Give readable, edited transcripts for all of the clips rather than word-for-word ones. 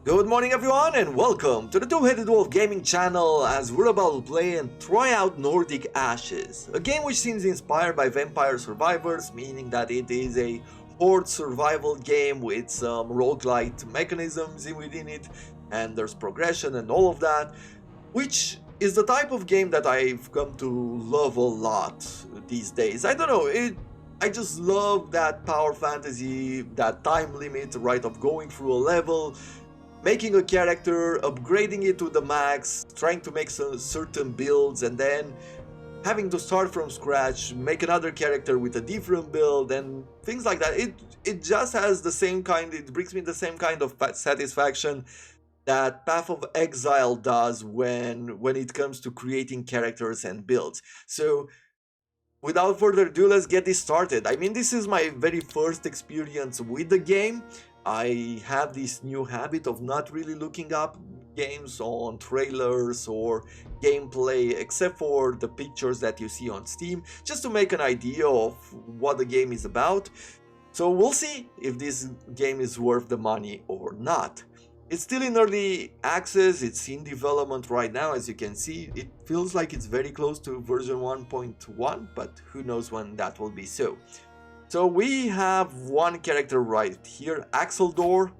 Good morning everyone and welcome to the Two-Headed Wolf Gaming channel as we're about to play and try out Nordic Ashes, a game which seems inspired by Vampire Survivors, meaning that it is a horde survival game with some roguelite mechanisms within it, and there's progression and all of that, which is the type of game that I've come to love a lot these days. I don't know, I just love that power fantasy, that time limit, right, of going through a level, making a character, upgrading it to the max, trying to make some certain builds, and then having to start from scratch, make another character with a different build, and things like that. It just has the same kind, it brings me the same kind of satisfaction that Path of Exile does when it comes to creating characters and builds. So without further ado, let's get this started. I mean, this is my very first experience with the game. I have this new habit of not really looking up games on trailers or gameplay, except for the pictures that you see on Steam, just to make an idea of what the game is about. So we'll see if this game is worth the money or not. It's still in early access, it's in development right now, as you can see. It feels like it's very close to version 1.1, but who knows when that will be so. So we have one character right here, Axeldor.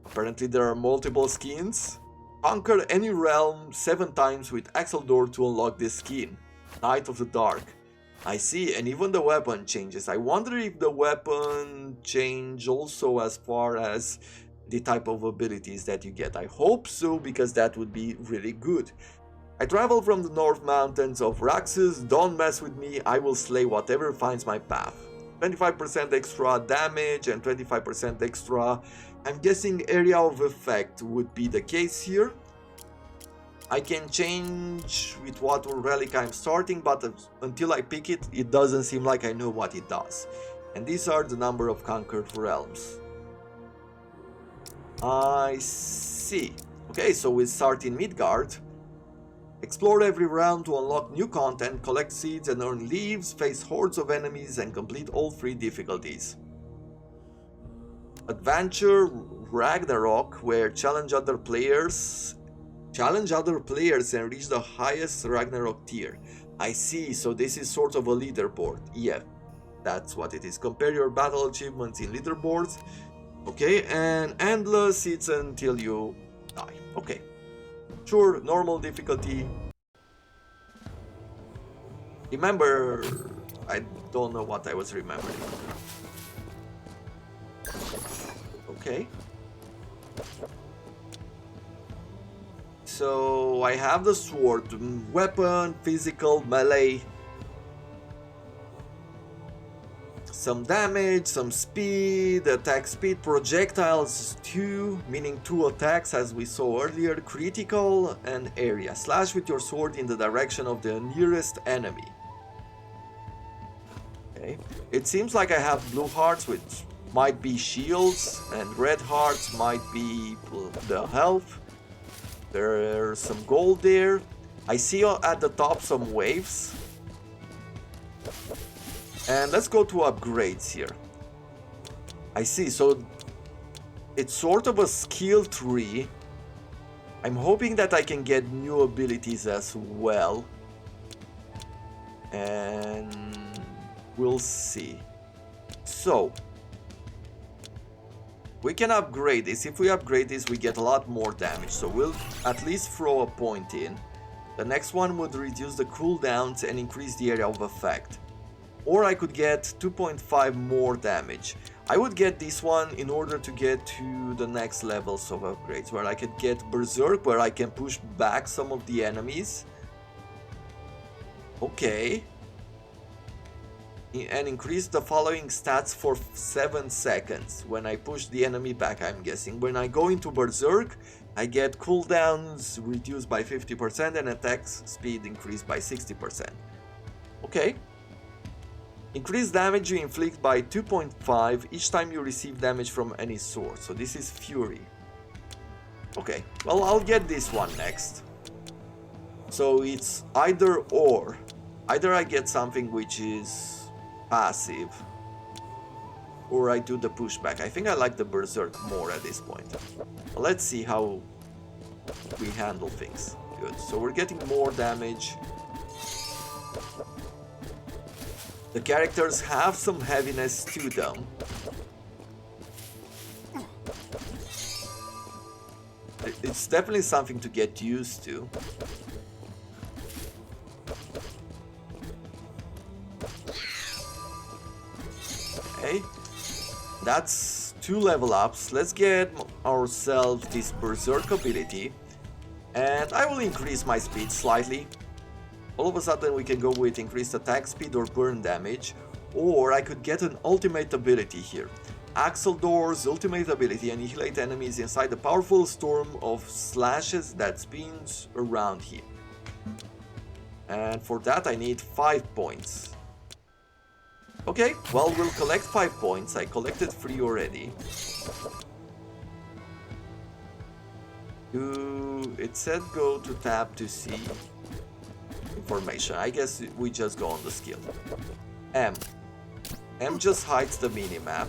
Apparently there are multiple skins. Conquer any realm 7 times with Axeldor to unlock this skin. Knight of the Dark. I see, and even the weapon changes. I wonder if the weapon change also as far as the type of abilities that you get. I hope so, because that would be really good. I travel from the North Mountains of Raxus, don't mess with me, I will slay whatever finds my path. 25% extra damage and 25% extra, I'm guessing area of effect would be the case here. I can change with what relic I'm starting, but until I pick it, it doesn't seem like I know what it does. And these are the number of conquered realms. I see. Okay, so we start in Midgard. Explore every realm to unlock new content, collect seeds and earn leaves, face hordes of enemies and complete all 3 difficulties. Adventure Ragnarok, where challenge other players and reach the highest Ragnarok tier. I see, so this is sort of a leaderboard. Yeah, that's what it is. Compare your battle achievements in leaderboards. Okay, and endless, it's until you die. Okay. Sure, normal difficulty. Remember, I don't know what I was remembering. Okay. So I have the sword, weapon, physical, melee. Some damage, some speed, attack speed, projectiles 2, meaning 2 attacks as we saw earlier, critical, and area. Slash with your sword in the direction of the nearest enemy. Okay. It seems like I have blue hearts, which might be shields, and red hearts might be the health. There's some gold there. I see at the top some waves. And let's go to upgrades here. I see, so it's sort of a skill tree. I'm hoping that I can get new abilities as well. And we'll see. So we can upgrade this. If we upgrade this, we get a lot more damage. So we'll at least throw a point in. The next one would reduce the cooldowns and increase the area of effect. Or I could get 2.5 more damage. I would get this one in order to get to the next levels of upgrades, where I could get Berserk, where I can push back some of the enemies. Okay. And increase the following stats for 7 seconds. When I push the enemy back, I'm guessing. When I go into Berserk, I get cooldowns reduced by 50% and attack speed increased by 60%. Okay. Increase damage you inflict by 2.5 each time you receive damage from any source. So this is Fury. Okay, well, I'll get this one next. So it's either or. Either I get something which is passive, or I do the pushback. I think I like the berserk more at this point. Let's see how we handle things. Good, so we're getting more damage. The characters have some heaviness to them. It's definitely something to get used to. Okay, that's 2 level ups. Let's get ourselves this berserk ability, and I will increase my speed slightly. All of a sudden we can go with increased attack speed or burn damage, or I could get an ultimate ability here. Axeldor's ultimate ability: annihilate enemies inside a powerful storm of slashes that spins around him. And for that I need 5 points. Okay, well, we'll collect 5 points. I collected 3 already. It said go to tab to see information. I guess we just go on the skill. M. M just hides the minimap.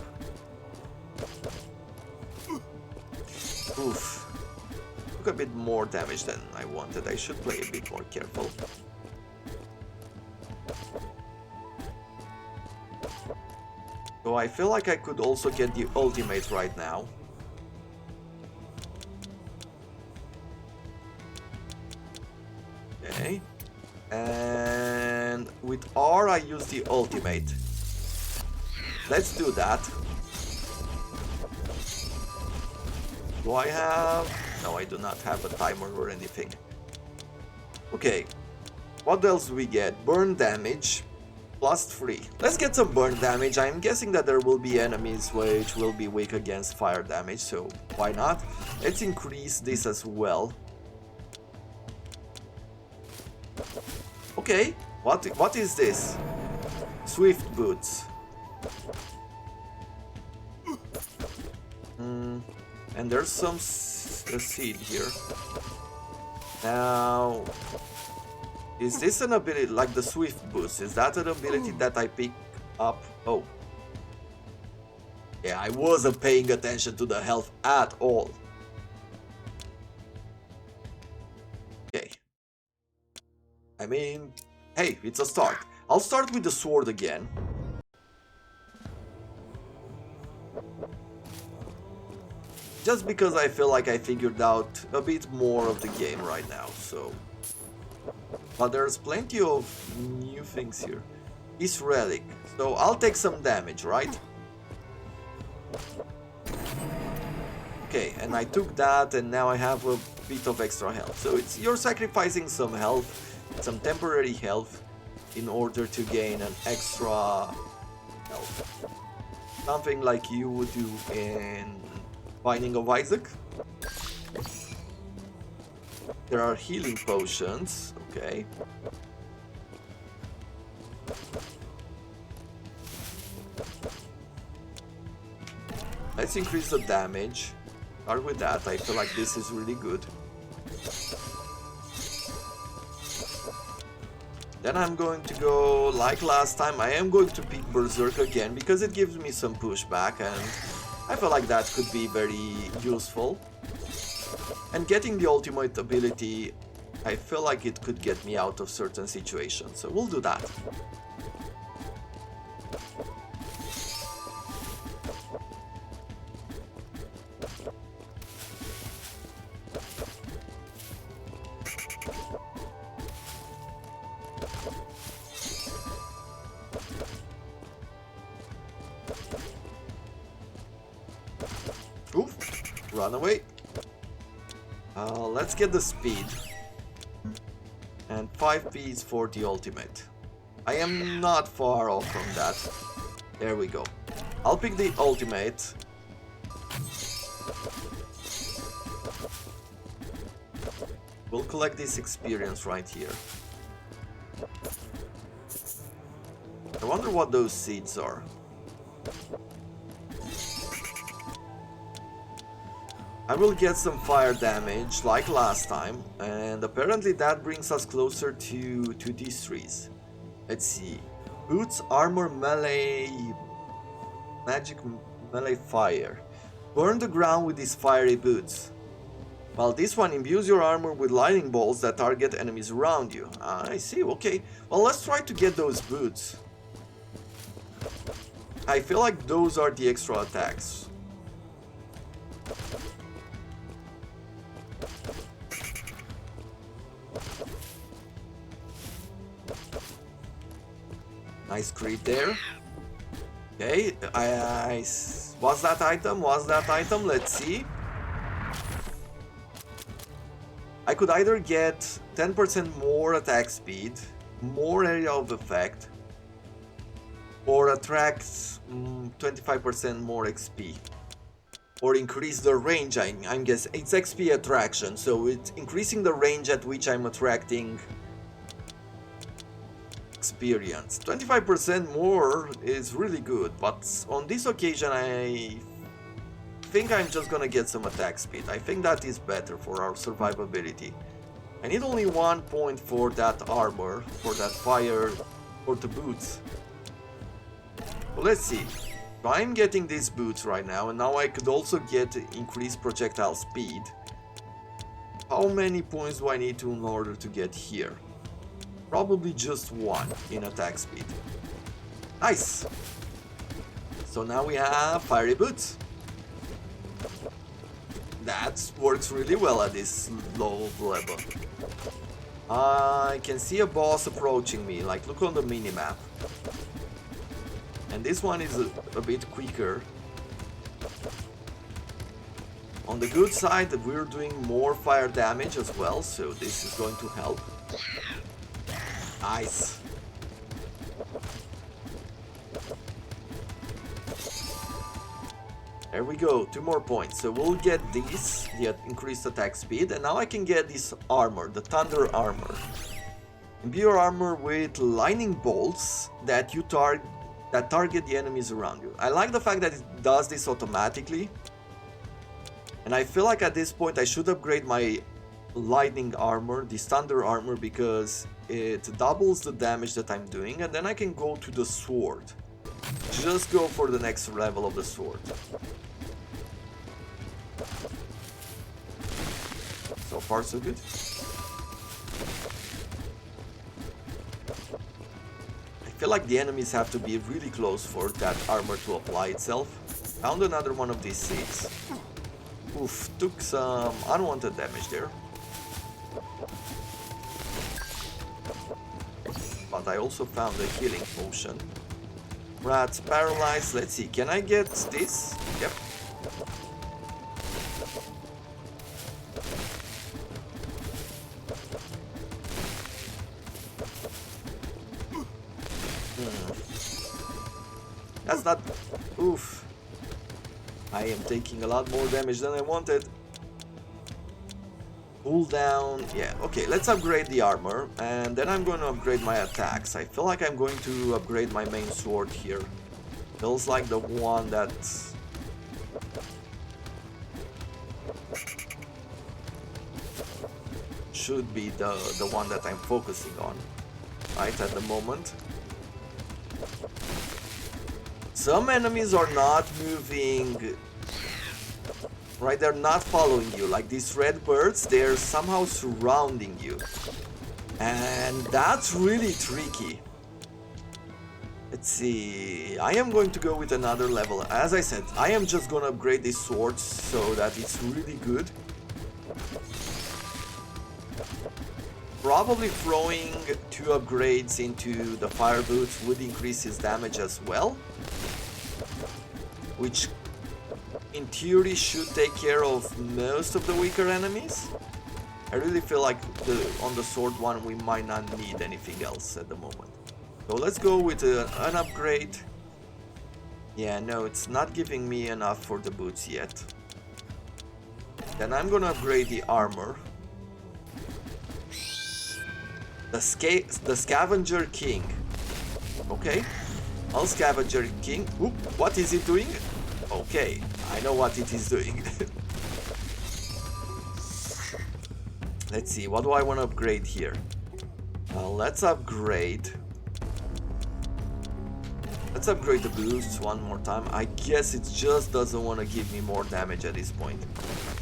Oof. Took a bit more damage than I wanted. I should play a bit more careful. So I feel like I could also get the ultimate right now. Okay. And with R I use the ultimate. Let's do that. Do I have... No, I do not have a timer or anything. Okay. What else do we get? Burn damage. +3. Let's get some burn damage. I'm guessing that there will be enemies which will be weak against fire damage, so why not? Let's increase this as well. Okay, what is this? Swift boots. And there's some seed here. Now, is this an ability like the Swift Boost? Is that an ability that I pick up? Oh. Yeah, I wasn't paying attention to the health at all. Okay. I mean, hey, it's a start. I'll start with the sword again. Just because I feel like I figured out a bit more of the game right now, so... But there's plenty of new things here. This relic. So I'll take some damage, right? Okay, and I took that and now I have a bit of extra health. So you're sacrificing some health, some temporary health, in order to gain an extra health. Something like you would do in Binding of Isaac. There are healing potions. Okay. Let's increase the damage. Start with that. I feel like this is really good. Then I'm going to go, like last time, I am going to pick Berserk again because it gives me some pushback and I feel like that could be very useful. And getting the ultimate ability, I feel like it could get me out of certain situations, so we'll do that. Oof, run away. Let's get the speed. And 5 Ps for the ultimate. I am not far off from that. There we go. I'll pick the ultimate. We'll collect this experience right here. I wonder what those seeds are. I will get some fire damage like last time, and apparently that brings us closer to these trees. Let's see. Boots, armor, melee, Magic melee fire. Burn the ground with these fiery boots. While this one imbues your armor with lightning bolts that target enemies around you. I see, okay. Well, let's try to get those boots. I feel like those are the extra attacks. Nice crit there. Okay, what's that item? What's that item? Let's see. I could either get 10% more attack speed, more area of effect, or attract 25% more XP. Or increase the range, I'm guessing. It's XP attraction, so it's increasing the range at which I'm attracting experience. 25% more is really good, but on this occasion I think I'm just gonna get some attack speed. I think that is better for our survivability. I need only 1 point for that armor, for that fire, for the boots. Well, let's see. So I'm getting these boots right now, and now I could also get increased projectile speed. How many points do I need to in order to get here? Probably just 1 in attack speed. Nice! So now we have fiery boots. That works really well at this low level. I can see a boss approaching me, like look on the minimap. And this one is a bit quicker. On the good side, we're doing more fire damage as well, so this is going to help. Nice. There we go, 2 more points. So we'll get this, the increased attack speed, and now I can get this armor, the thunder armor. Imbue your armor with lightning bolts that target the enemies around you. I like the fact that it does this automatically. And I feel like at this point I should upgrade my lightning armor, this thunder armor, because it doubles the damage that I'm doing, and then I can go to the sword. Just go for the next level of the sword. So far so good. I feel like the enemies have to be really close for that armor to apply itself. Found another one of these seeds. Oof, took some unwanted damage there. But I also found a healing potion. Rats paralyzed. Let's see, can I get this? Yep. That's not... Oof. I am taking a lot more damage than I wanted. Pull down. Yeah, okay, let's upgrade the armor. And then I'm going to upgrade my attacks. I feel like I'm going to upgrade my main sword here. Feels like the one that... should be the one that I'm focusing on. Right, at the moment. Some enemies are not moving, right? They're not following you. Like these red birds, they're somehow surrounding you. And that's really tricky. Let's see. I am going to go with another level. As I said, I am just going to upgrade this sword so that it's really good. Probably throwing 2 upgrades into the fire boots would increase his damage as well, which in theory should take care of most of the weaker enemies. I really feel like on the sword one we might not need anything else at the moment. So let's go with an upgrade. Yeah, no, it's not giving me enough for the boots yet. Then I'm gonna upgrade the armor. The Scavenger King. Okay. I'll Scavenger King. Oop, what is it doing? Okay, I know what it is doing. Let's see, what do I want to upgrade here? Let's upgrade Let's upgrade the boosts one more time. I guess it just doesn't want to give me more damage at this point.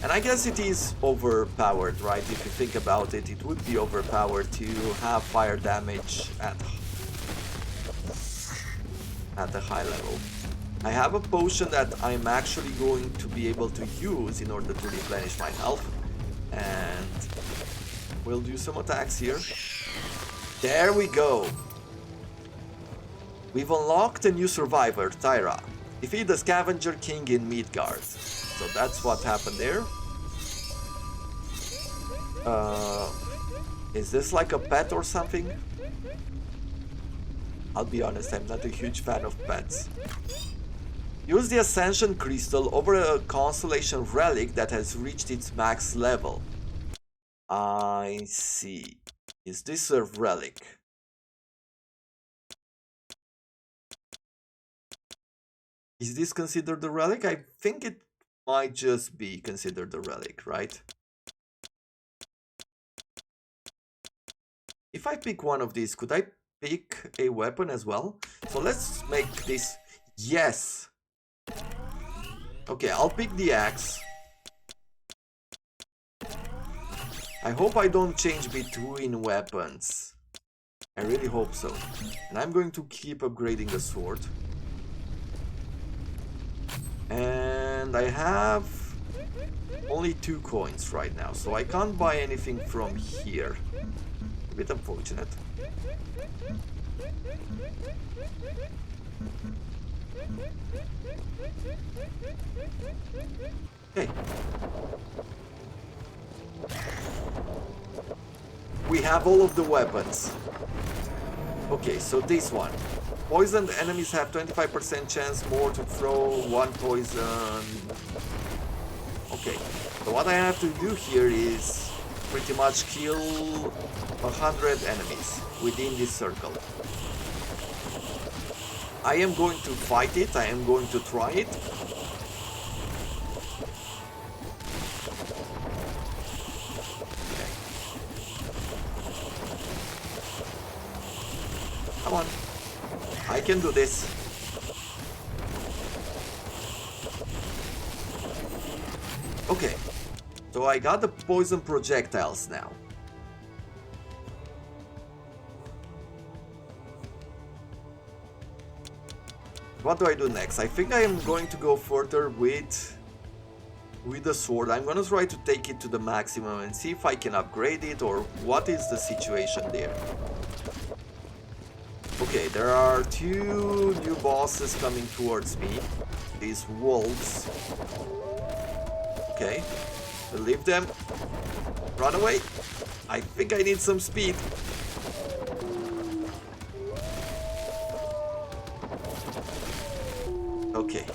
And I guess it is overpowered, right? If you think about it, it would be overpowered to have fire damage at a high level. I have a potion that I'm actually going to be able to use in order to replenish my health. And we'll do some attacks here. There we go. We've unlocked a new survivor, Tyra. Defeat the Scavenger King in Midgard. So that's what happened there. Is this like a pet or something? I'll be honest, I'm not a huge fan of pets. Use the Ascension Crystal over a Constellation Relic that has reached its max level. I see. Is this a relic? Is this considered a relic? I think it might just be considered a relic, right? If I pick one of these, could I pick a weapon as well? So let's make this... Yes! Okay, I'll pick the axe. I hope I don't change between weapons. I really hope so. And I'm going to keep upgrading the sword. And I have only 2 coins right now, so I can't buy anything from here. A bit unfortunate. Okay. We have all of the weapons. Okay, so this one. Poisoned enemies have 25% chance more to throw 1 poison. Okay, so what I have to do here is pretty much kill 100 enemies within this circle. I am going to fight it, I am going to try it. Okay. Come on. I can do this. Okay, so I got the poison projectiles now. What do I do next? I think I am going to go further with the sword. I'm gonna try to take it to the maximum and see if I can upgrade it or what is the situation there. Okay, there are 2 new bosses coming towards me. These wolves. Okay, leave them. Run away. I think I need some speed. Okay.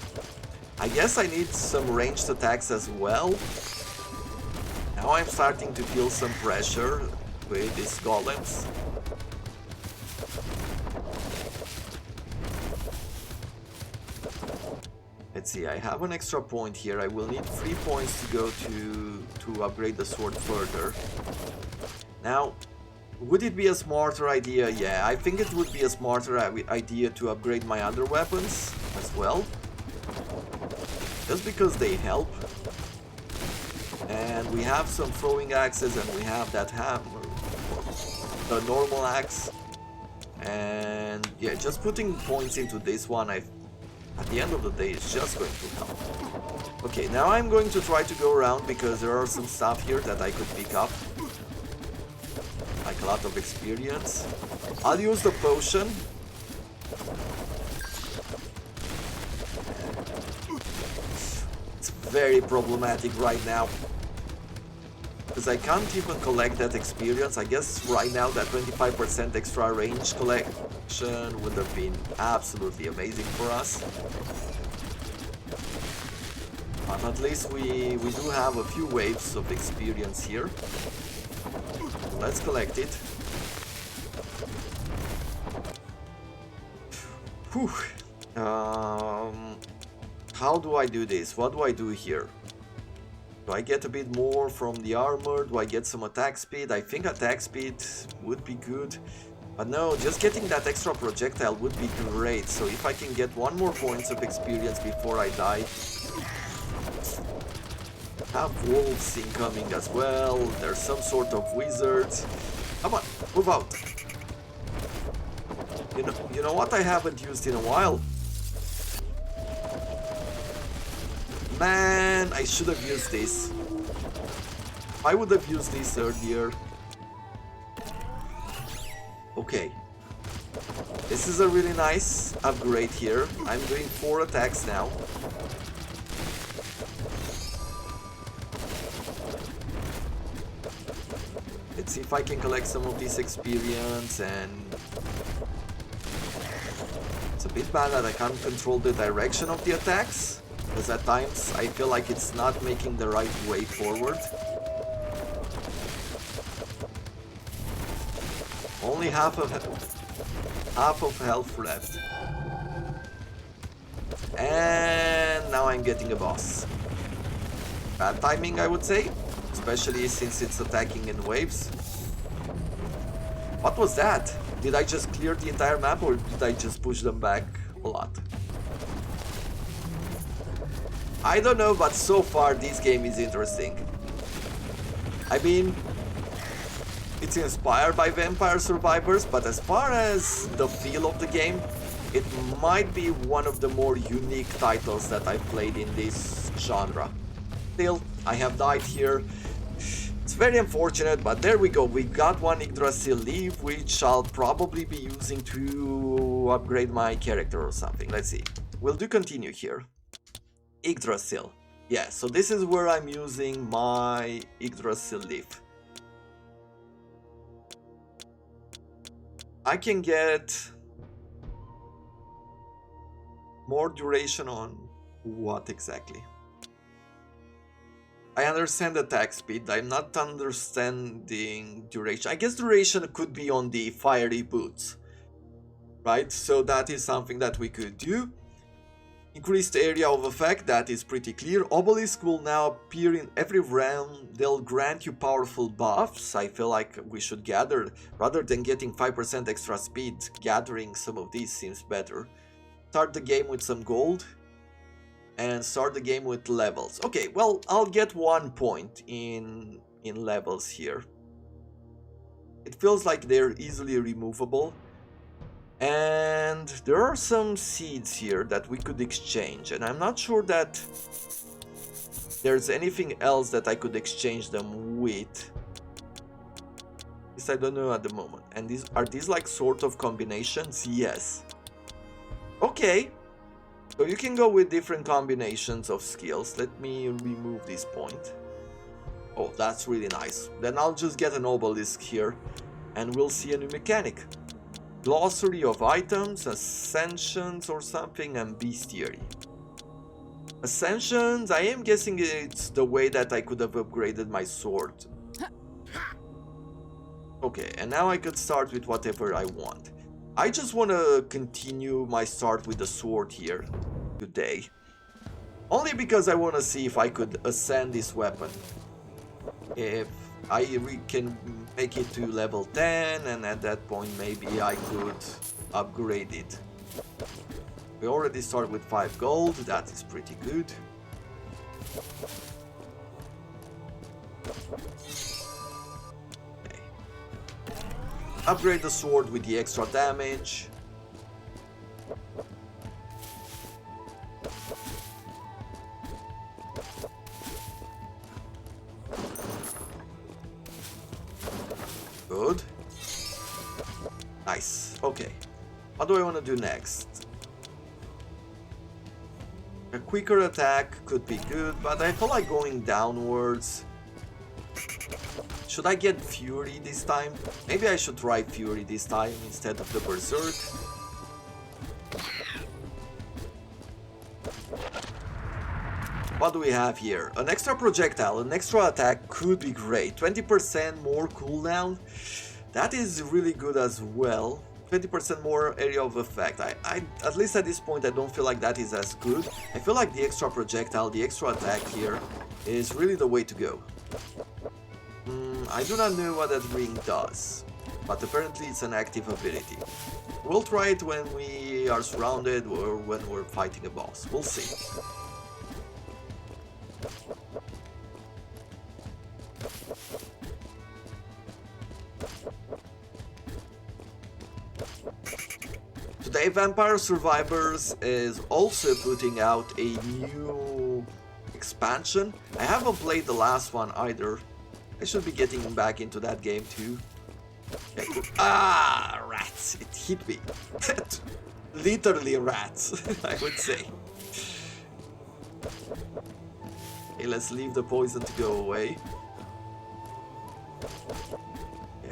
I guess I need some ranged attacks as well. Now I'm starting to feel some pressure with these golems. Let's see, I have an extra point here. I will need 3 points to go to upgrade the sword further. Now, would it be a smarter idea? Yeah, I think it would be a smarter idea to upgrade my other weapons as well. Just because they help. And we have some throwing axes and we have that hammer, the normal axe. And yeah, just putting points into this one, at the end of the day, it's just going to help. Okay, now I'm going to try to go around because there are some stuff here that I could pick up. Like a lot of experience. I'll use the potion. It's very problematic right now. Because I can't even collect that experience. I guess right now that 25% extra range collection would have been absolutely amazing for us. But at least we do have a few waves of experience here. Let's collect it. Whew. How do I do this? What do I do here? Do I get a bit more from the armor? Do I get some attack speed? I think attack speed would be good. But no, just getting that extra projectile would be great. So if I can get 1 more points of experience before I die. Have wolves incoming as well. There's some sort of wizards. Come on, move out. You know what I haven't used in a while? Man, I should have used this. I would have used this earlier. Okay. This is a really nice upgrade here. I'm doing 4 attacks now. Let's see if I can collect some of this experience, and it's a bit bad that I can't control the direction of the attacks, because at times I feel like it's not making the right way forward. Only half of health left. And now I'm getting a boss. Bad timing, I would say, especially since it's attacking in waves. What was that? Did I just clear the entire map, or did I just push them back a lot? I don't know, but so far this game is interesting. I mean, it's inspired by Vampire Survivors, but as far as the feel of the game, it might be one of the more unique titles that I've played in this genre. Still, I have died here. It's very unfortunate, but there we go. We got 1 Yggdrasil leaf, which I'll probably be using to upgrade my character or something. Let's see. We'll do continue here. Yggdrasil. Yeah, so this is where I'm using my Yggdrasil leaf. I can get more duration on what exactly? I understand attack speed, I'm not understanding duration. I guess duration could be on the fiery boots, right? So that is something that we could do. Increased area of effect, that is pretty clear. Obelisk will now appear in every realm. They'll grant you powerful buffs. I feel like we should gather, rather than getting 5% extra speed, gathering some of these seems better. Start the game with some gold. And start the game with levels. Okay, well, I'll get 1 point in levels here. It feels like they're easily removable. And there are some seeds here that we could exchange, and I'm not sure that there's anything else that I could exchange them with. This I don't know at the moment. And are these like sort of combinations? Yes. Okay. So you can go with different combinations of skills. Let me remove this point. Oh, that's really nice. Then I'll just get an obelisk here, and we'll see a new mechanic. Glossary of items, ascensions or something, and bestiary. Ascensions, I am guessing it's the way that I could have upgraded my sword. Okay, and now I could start with whatever I want. I just want to continue my start with the sword here today. Only because I want to see if I could ascend this weapon. If we can make it to level 10, and at that point maybe I could upgrade it. We already started with 5 gold, that is pretty good. Okay. Upgrade the sword with the extra damage. Good. Nice. Okay. What do I want to do next? A quicker attack could be good, but I feel like going downwards. Should I get Fury this time? Maybe I should try Fury this time instead of the Berserk. What do we have here? An extra projectile, an extra attack could be great. 20% more cooldown. That is really good as well. 20% more area of effect. At least at this point I don't feel like that is as good. I feel like the extra projectile, the extra attack here is really the way to go. I do not know what that ring does. but apparently it's an active ability. We'll try it when we are surrounded or when we're fighting a boss. We'll see. Today Vampire Survivors is also putting out a new expansion. I haven't played the last one either. I should be getting back into that game too. Ah, rats! It hit me. Literally rats, I would say. Okay, let's leave the poison to go away.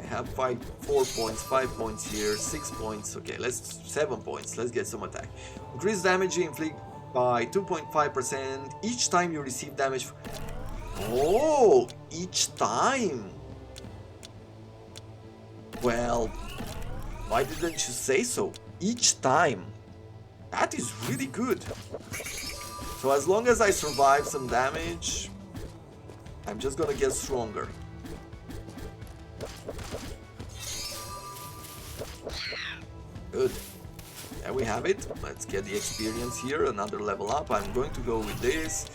I have 4 points, 5 points here, 6 points. Okay, let's 7 points. Let's get some attack. Increase damage you inflict by 2.5% each time you receive damage. Oh, each time. Well, why didn't you say so? Each time. That is really good. So as long as I survive some damage, I'm just gonna get stronger. Good. There we have it. Let's get the experience here, another level up. I'm going to go with this.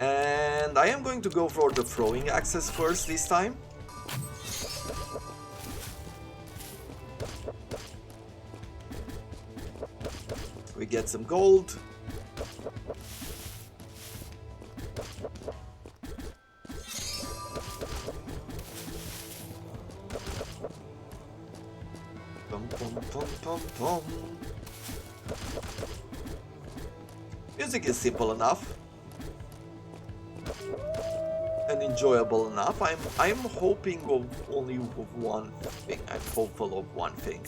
And I am going to go for the throwing axes first this time. We get some gold. Pum, pum, pum, pum, pum. Music is simple enough and enjoyable enough. I'm hoping of only one thing. I'm hopeful of one thing.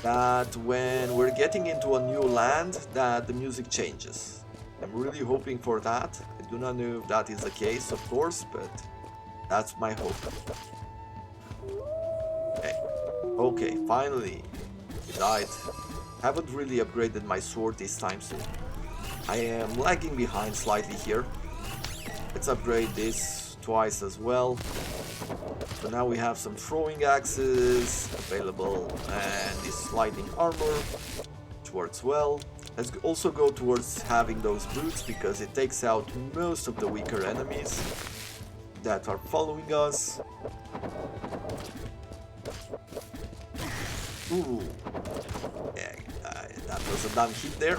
That when we're getting into a new land, that the music changes. I'm really hoping for that. I do not know if that is the case, of course, but that's my hope. Okay, finally, it died. Haven't really upgraded my sword this time, so I am lagging behind slightly here. Let's upgrade this twice as well. So now we have some throwing axes available and this lightning armor, which works well. Let's also go towards having those boots because it takes out most of the weaker enemies that are following us. Ooh, yeah, that was a dumb hit there.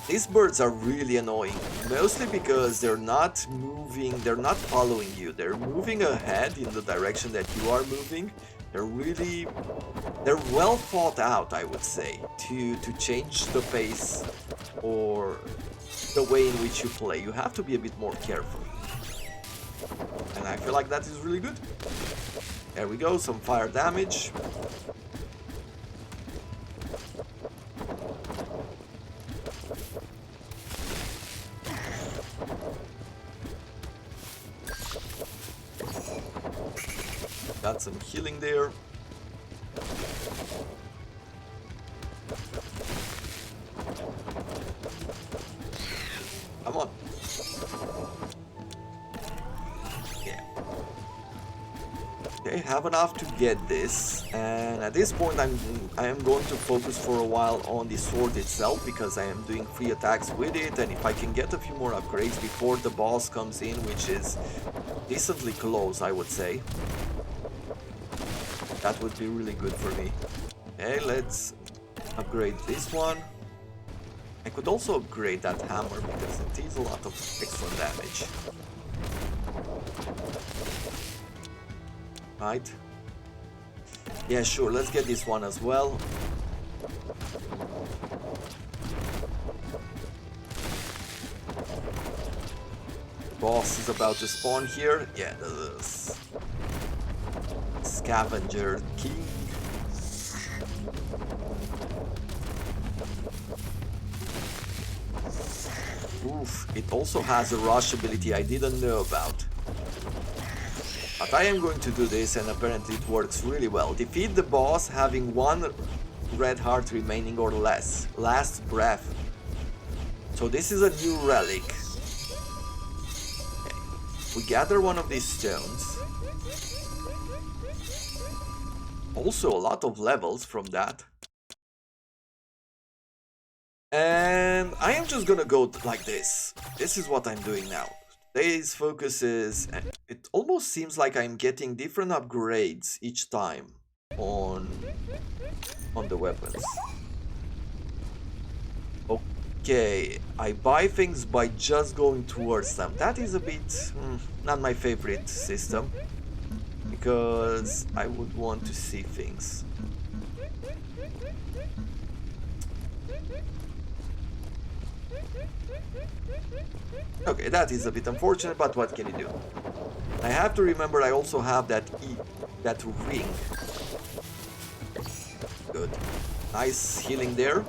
These birds are really annoying, mostly because they're not moving, they're not following you, they're moving ahead in the direction that you are moving. They're well thought out, I would say, to change the pace or the way in which you play. You have to be a bit more careful. And I feel like that is really good. There we go, some fire damage. Got some healing there. Come on. Yeah. Okay, have enough to get this, and at this point I am going to focus for a while on the sword itself because I am doing free attacks with it, and if I can get a few more upgrades before the boss comes in, which is decently close, I would say, that would be really good for me. Okay, let's upgrade this one. I could also upgrade that hammer because it deals a lot of extra damage. Right. Yeah, sure, let's get this one as well. The boss is about to spawn here. Yeah, this Scavenger King. Oof, it also has a rush ability I didn't know about. But I am going to do this, and apparently it works really well. Defeat the boss having 1 red heart remaining or less. Last breath. So this is a new relic. Okay. We gather one of these stones. Also a lot of levels from that. And I am just gonna go like this. This is what I'm doing now. Today's focus is... It almost seems like I'm getting different upgrades each time on the weapons. Okay, I buy things by just going towards them. That is a bit not my favorite system, because I would want to see things. Okay, that is a bit unfortunate, but what can you do? I have to remember I also have that ring. Good. Nice healing there.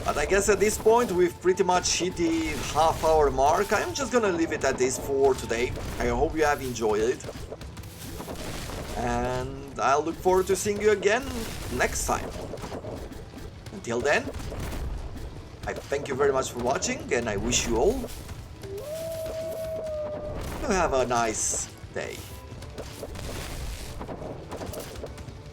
But I guess at this point we've pretty much hit the half-hour mark. I'm just gonna leave it at this for today. I hope you have enjoyed it. And I'll look forward to seeing you again next time. Until then, I thank you very much for watching, and I wish you all to have a nice day.